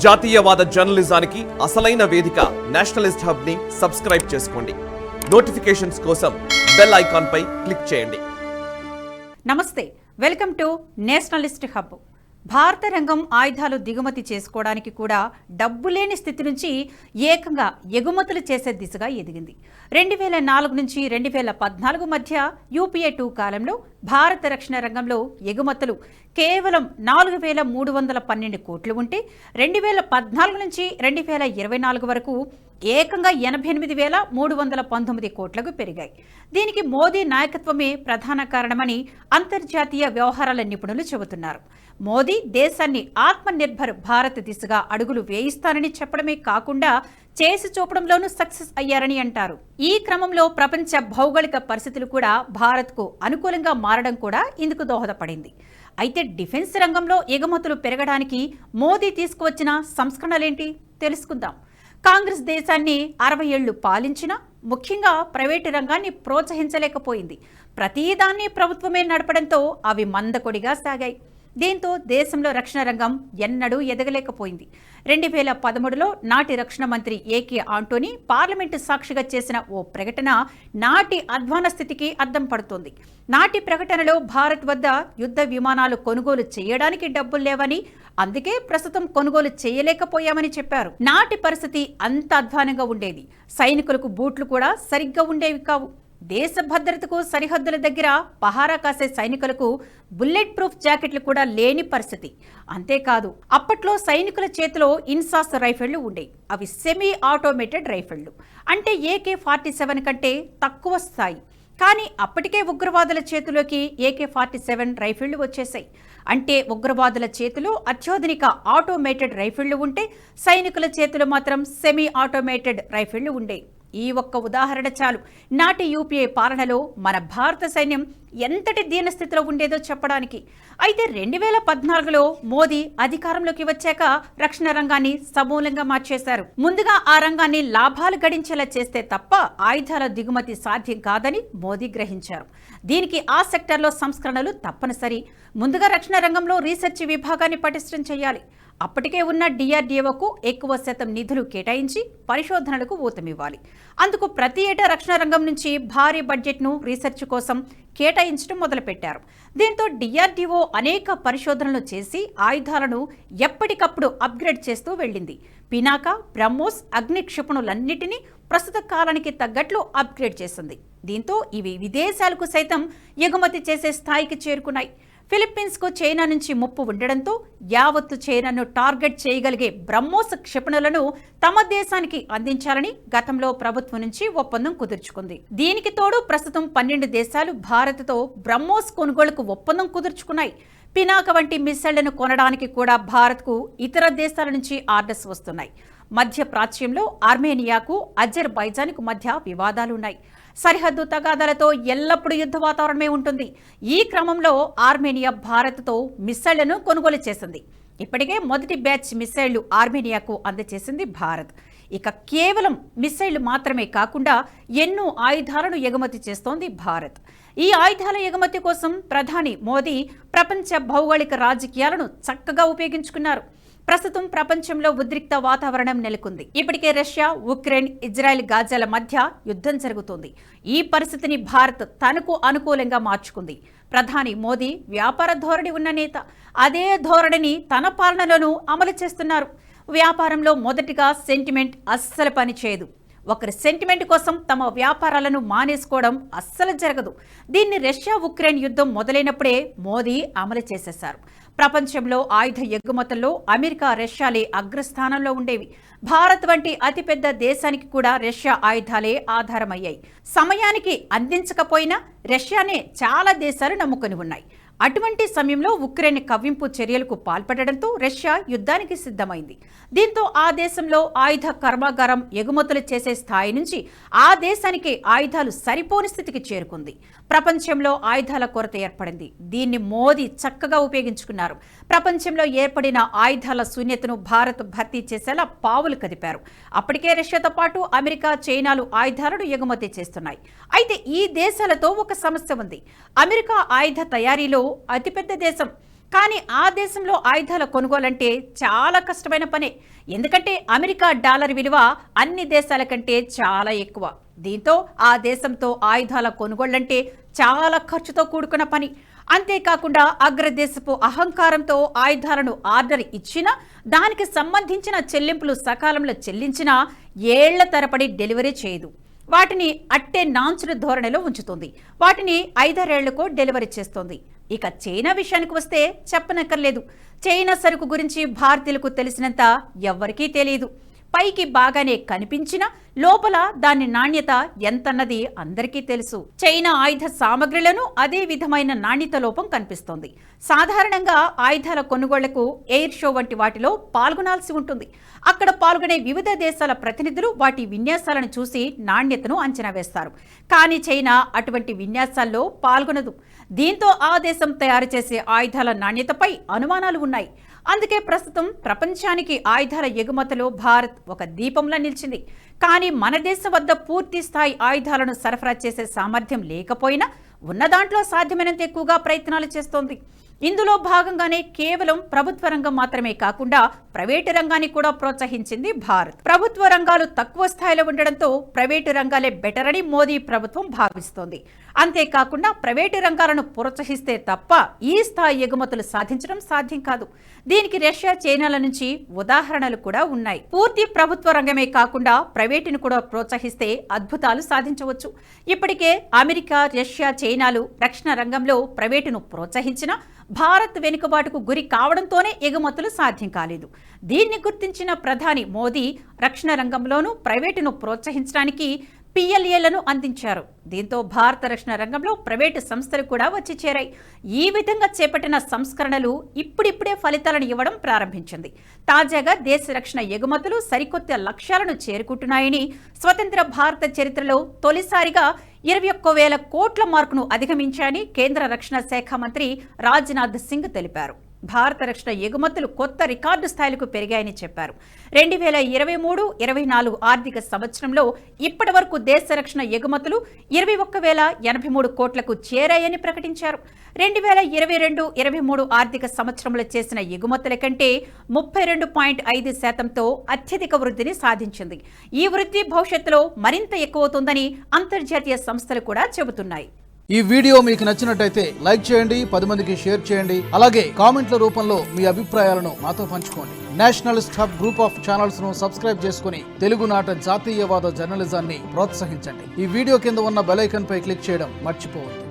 జాతీయవాద జర్నలిజానికి అసలైన వేదిక నేషనలిస్ట్ హబ్ ని సబ్స్క్రైబ్ చేసుకోండి. నోటిఫికేషన్స్ కోసం బెల్ ఐకాన్ పై క్లిక్ చేయండి. నమస్తే, వెల్కమ్ టు నేషనలిస్ట్ హబ్. భారత రంగం ఆయుధాలు దిగుమతి చేసుకోవడానికి కూడా డబ్బు లేని స్థితి నుంచి ఏకంగా ఎగుమతులు చేసే దిశగా ఎదిగింది. 2004 నుంచి 2014 మధ్య యూపీఏ 2 కాలంలో భారత రక్షణ రంగంలో ఎగుమతులు కేవలం 4,312 కోట్లు ఉంటే 2014 నుంచి 2024 వరకు ఏకంగా 88,319 కోట్లకు పెరిగాయి. దీనికి మోదీ నాయకత్వమే ప్రధాన కారణమని అంతర్జాతీయ వ్యవహారాల నిపుణులు చెబుతున్నారు. మోదీ దేశాన్ని ఆత్మనిర్భర్ భారత్ దిశగా అడుగులు వేయిస్తారని చెప్పడమే కాకుండా చేసి చూపడంలోనూ సక్సెస్ అయ్యారని అంటారు. ఈ క్రమంలో ప్రపంచ భౌగోళిక పరిస్థితులు కూడా భారత్కు అనుకూలంగా మారడం కూడా ఇందుకు దోహదపడింది. అయితే డిఫెన్స్ రంగంలో ఎగుమతులు పెరగడానికి మోదీ తీసుకువచ్చిన సంస్కరణలేంటి తెలుసుకుందాం. కాంగ్రెస్ దేశాన్ని 60 ఏళ్లు పాలించినా ముఖ్యంగా ప్రైవేటు రంగాన్ని ప్రోత్సహించలేకపోయింది. ప్రతిదాన్ని ప్రభుత్వమే నడపడంతో అవి మందకొడిగా సాగాయి. దీంతో దేశంలో రక్షణ రంగం ఎన్నడూ ఎదగలేకపోయింది. 2013లో నాటి రక్షణ మంత్రి ఏకే ఆంటోనీ పార్లమెంటు సాక్షిగా చేసిన ఓ ప్రకటన నాటి అధ్వాన స్థితికి అద్దం పడుతోంది. నాటి ప్రకటనలో భారత్ వద్ద యుద్ధ విమానాలు కొనుగోలు చేయడానికి డబ్బులు లేవని, అందుకే ప్రస్తుతం కొనుగోలు చేయలేకపోయామని చెప్పారు. నాటి పరిస్థితి అంత అధ్వానంగా ఉండేది. సైనికులకు బూట్లు కూడా సరిగ్గా ఉండేవి కావు. దేశ భద్రతకు సరిహద్దుల దగ్గర పహారా కాసే సైనికులకు బుల్లెట్ ప్రూఫ్ జాకెట్లు కూడా లేని పరిస్థితి. అంతేకాదు, అప్పట్లో సైనికుల చేతిలో ఇన్సాస్ రైఫిళ్లు ఉండేవి. అవి సెమీ ఆటోమేటెడ్ రైఫిళ్లు, అంటే AK-47 కంటే తక్కువ స్థాయి. కానీ అప్పటికే ఉగ్రవాదుల చేతిలోకి AK-47 రైఫిళ్లు వచ్చేసాయి. అంటే ఉగ్రవాదుల చేతిలో అత్యాధునిక ఆటోమేటెడ్ రైఫిళ్లు ఉంటే సైనికుల చేతిలో మాత్రం సెమీ ఆటోమేటెడ్ రైఫిళ్లు ఉండేవి. ఈ ఒక్క ఉదాహరణ చాలు నాటి యూపీఏ పాలనలో మన భారత సైన్యం ఎంతటి దీనస్థితిలో ఉండేదో చెప్పడానికి. అయితే 2014లో మోదీ అధికారంలోకి వచ్చాక రక్షణ రంగాన్ని సమూలంగా మార్చేశారు. ముందుగా ఆ రంగాన్ని లాభాలు గడించేలా చేస్తే తప్ప ఆయుధాల దిగుమతి సాధ్యం కాదని మోదీ గ్రహించారు. దీనికి ఆ సెక్టర్లో సంస్కరణలు తప్పనిసరి. ముందుగా రక్షణ రంగంలో రీసెర్చ్ విభాగాన్ని పటిష్టం చేయాలి. అప్పటికే ఉన్న DRDOకు ఎక్కువ శాతం నిధులు కేటాయించి పరిశోధనలకు ఊతమివ్వాలి. అందుకు ప్రతి ఏటా రక్షణ రంగం నుంచి భారీ బడ్జెట్ను రీసెర్చ్ కోసం కేటాయించడం మొదలుపెట్టారు. దీంతో DRDO అనేక పరిశోధనలు చేసి ఆయుధాలను ఎప్పటికప్పుడు అప్గ్రేడ్ చేస్తూ వెళ్ళింది. పినాక, బ్రహ్మోస్, అగ్ని క్షిపణులన్నిటినీ ప్రస్తుత కాలానికి తగ్గట్లు అప్గ్రేడ్ చేసింది. దీంతో ఇవి విదేశాలకు సైతం ఎగుమతి చేసే స్థాయికి చేరుకున్నాయి. ఫిలిప్పీన్స్కు చైనా నుంచి ముప్పు ఉండడంతో యావత్తు చైనాను టార్గెట్ చేయగలిగే బ్రహ్మోస్ క్షిపణులను తమ దేశానికి అందించాలని గతంలో ప్రభుత్వం నుంచి ఒప్పందం కుదుర్చుకుంది. దీనికి తోడు ప్రస్తుతం 12 దేశాలు భారత్తో బ్రహ్మోస్ కొనుగోలుకు ఒప్పందం కుదుర్చుకున్నాయి. పినాక వంటి మిసైళ్లను కొనడానికి కూడా భారత్కు ఇతర దేశాల నుంచి ఆర్డర్స్ వస్తున్నాయి. మధ్య ప్రాచ్యంలో ఆర్మేనియాకు, అజర్బైజాన్కు మధ్య వివాదాలున్నాయి. సరిహద్దు తగాదాలతో ఎల్లప్పుడూ యుద్ధ వాతావరణమే ఉంటుంది. ఈ క్రమంలో ఆర్మేనియా భారత్తో మిసైళ్లను కొనుగోలు చేసింది. ఇప్పటికే మొదటి బ్యాచ్ మిసైళ్లు ఆర్మేనియాకు అందజేసింది భారత్. ఇక కేవలం మిసైళ్లు మాత్రమే కాకుండా ఎన్నో ఆయుధాలను ఎగుమతి చేస్తోంది భారత్. ఈ ఆయుధాల ఎగుమతి కోసం ప్రధాని మోదీ ప్రపంచ భౌగోళిక రాజకీయాలను చక్కగా ఉపయోగించుకున్నారు. ప్రస్తుతం ప్రపంచంలో ఉద్రిక్త వాతావరణం నెలకొంది. ఇప్పటికే రష్యా, ఉక్రెయిన్, ఇజ్రాయెల్, గాజాల మధ్య యుద్ధం జరుగుతోంది. ఈ పరిస్థితిని భారత్ తనకు అనుకూలంగా మార్చుకుంది. ప్రధాని మోదీ వ్యాపార ధోరణి ఉన్న నేత. అదే ధోరణిని తన పాలనలోనూ అమలు చేస్తున్నారు. వ్యాపారంలో మొదటిగా సెంటిమెంట్ అస్సలు పనిచేయదు. ఒకరి సెంటిమెంట్ కోసం తమ వ్యాపారాలను మానేసుకోవడం అస్సలు జరగదు. దీన్ని రష్యా, ఉక్రెయిన్ యుద్ధం మొదలైనప్పుడే మోదీ అమలు చేసేశారు. ప్రపంచంలో ఆయుధ ఎగుమతుల్లో అమెరికా, రష్యాలే అగ్రస్థానంలో ఉండేవి. భారత్ వంటి అతిపెద్ద దేశానికి కూడా రష్యా ఆయుధాలే ఆధారమయ్యాయి. సమయానికి అందించకపోయినా రష్యానే చాలా దేశాలు నమ్ముకొని ఉన్నాయి. అటువంటి సమయంలో ఉక్రెయిన్ కవ్వింపు చర్యలకు పాల్పడడంతో రష్యా యుద్ధానికి సిద్ధమైంది. దీంతో ఆ దేశంలో ఆయుధ కర్మాగారం ఎగుమతులు చేసే స్థాయి నుంచి ఆ దేశానికి ఆయుధాలు సరిపోని స్థితికి చేరుకుంది. ప్రపంచంలో ఆయుధాల కొరత ఏర్పడింది. దీన్ని మోదీ చక్కగా ఉపయోగించుకున్నారు. ప్రపంచంలో ఏర్పడిన ఆయుధాల శూన్యతను భారత్ భర్తీ చేసేలా పావులు కదిపారు. అప్పటికే రష్యాతో పాటు అమెరికా, చైనాలు ఆయుధాలను ఎగుమతి చేస్తున్నాయి. అయితే ఈ దేశాలతో ఒక సమస్య ఉంది. అమెరికా ఆయుధ తయారీలో అతిపెద్ద దేశం. కానీ ఆ దేశంలో ఆయుధాల కొనుగోలంటే చాలా కష్టమైన పనే. ఎందుకంటే అమెరికా డాలర్ విలువ అన్ని దేశాల కంటే చాలా ఎక్కువ. దీంతో ఆ దేశంతో ఆయుధాల కొనుగోళ్లంటే చాలా ఖర్చుతో కూడుకున్న పని. అంతేకాకుండా అగ్రదేశపు అహంకారంతో ఆయుధాలను ఆర్డర్ ఇచ్చినా దానికి సంబంధించిన చెల్లింపులు సకాలంలో చెల్లించినా ఏళ్ల తరబడి డెలివరీ చేయదు. వాటిని అట్టే నాంచుల ధోరణిలో ఉంచుతుంది. వాటిని 5-6 ఏళ్లకు డెలివరీ చేస్తోంది. ఇక చైనా విషయానికి వస్తే చెప్పనక్కర్లేదు. చైనా సరుకు గురించి భారతీయులకు తెలిసినంత ఎవ్వరికీ తెలియదు. పైకి బాగానే కనిపించినా లోపల దాని నాణ్యత ఎంతన్నది అందరికీ తెలుసు. చైనా ఆయుధ సామగ్రిలను అదే విధమైన నాణ్యత లోపం కనిపిస్తోంది. సాధారణంగా ఆయుధాల కొనుగోళ్లకు ఎయిర్ షో వంటి వాటిలో పాల్గొనాల్సి ఉంటుంది. అక్కడ పాల్గొనే వివిధ దేశాల ప్రతినిధులు వాటి విన్యాసాలను చూసి నాణ్యతను అంచనా వేస్తారు. కానీ చైనా అటువంటి విన్యాసాల్లో పాల్గొనదు. దీంతో ఆ దేశం తయారు చేసే ఆయుధాల నాణ్యతపై అనుమానాలు ఉన్నాయి. అందుకే ప్రస్తుతం ప్రపంచానికి ఆయుధాల ఎగుమతిలో భారత్ ఒక దీపంలా నిలిచింది. కానీ మన దేశం వద్ద పూర్తి స్థాయి ఆయుధాలను సరఫరా చేసే సామర్థ్యం లేకపోయినా ఉన్న దాంట్లో సాధ్యమైనంత ఎక్కువగా ప్రయత్నాలు చేస్తోంది. ఇందులో భాగంగానే కేవలం ప్రభుత్వ రంగం మాత్రమే కాకుండా ప్రైవేటు రంగాన్ని కూడా ప్రోత్సహించింది భారత్. ప్రభుత్వ రంగాలు తక్కువ స్థాయిలో ఉండడంతో ప్రైవేటు రంగాలే బెటర్ అని మోదీ ప్రభుత్వం భావిస్తోంది. అంతేకాకుండా ప్రైవేటు రంగాలను ప్రోత్సహిస్తే తప్ప ఈ స్థాయి ఎగుమతులు సాధించడం సాధ్యం కాదు. దీనికి రష్యా, చైనాల నుంచి ఉదాహరణలు కూడా ఉన్నాయి. పూర్తి ప్రభుత్వ రంగమే కాకుండా ప్రైవేటును కూడా ప్రోత్సహిస్తే అద్భుతాలు సాధించవచ్చు. ఇప్పటికే అమెరికా, రష్యా, చైనాలు రక్షణ రంగంలో ప్రైవేటును ప్రోత్సహించినా భారత్ వెనుకబాటుకు గురి కావడంతోనే ఎగుమతులు సాధ్యం కాలేదు. దీన్ని గుర్తించిన ప్రధాని మోదీ రక్షణ రంగంలోనూ ప్రైవేటును ప్రోత్సహించడానికి PLAలను అందించారు. దీంతో భారత రక్షణ రంగంలో ప్రైవేటు సంస్థలు కూడా వచ్చి చేరాయి. ఈ విధంగా చేపట్టిన సంస్కరణలు ఇప్పుడిప్పుడే ఫలితాలను ఇవ్వడం ప్రారంభించింది. తాజాగా దేశ రక్షణ ఎగుమతులు సరికొత్త లక్ష్యాలను చేరుకుంటున్నాయని, స్వతంత్ర భారత చరిత్రలో తొలిసారిగా 21,000 కోట్ల మార్కును అధిగమించాయని కేంద్ర రక్షణ శాఖ మంత్రి రాజ్నాథ్ సింగ్ తెలిపారు. భారత రక్షణ ఎగుమతులు కొత్త రికార్డు స్థాయిలకు పెరిగాయని చెప్పారు. 2023-24 ఆర్థిక సంవత్సరంలో ఇప్పటి వరకు దేశ రక్షణ ఎగుమతులు 21,083 కోట్లకు చేరాయని ప్రకటించారు. 2022-23 ఆర్థిక సంవత్సరంలో చేసిన ఎగుమతుల కంటే 32.5%తో అత్యధిక వృద్ధిని సాధించింది. ఈ వృద్ధి భవిష్యత్తులో మరింత ఎక్కువవుతుందని అంతర్జాతీయ సంస్థలు కూడా చెబుతున్నాయి. ఈ వీడియో మీకు నచ్చినట్టయితే లైక్ చేయండి, 10 మందికి షేర్ చేయండి. అలాగే కామెంట్ల రూపంలో మీ అభిప్రాయాలను మాతో పంచుకోండి. Nationalist hub group of channels ను సబ్స్క్రైబ్ చేసుకుని తెలుగునాట జాతీయవాద జర్నలిజాన్ని ప్రోత్సహించండి. ఈ వీడియో కింద ఉన్న బెల్ ఐకాన్ పై క్లిక్ చేయడం మర్చిపోవద్దు.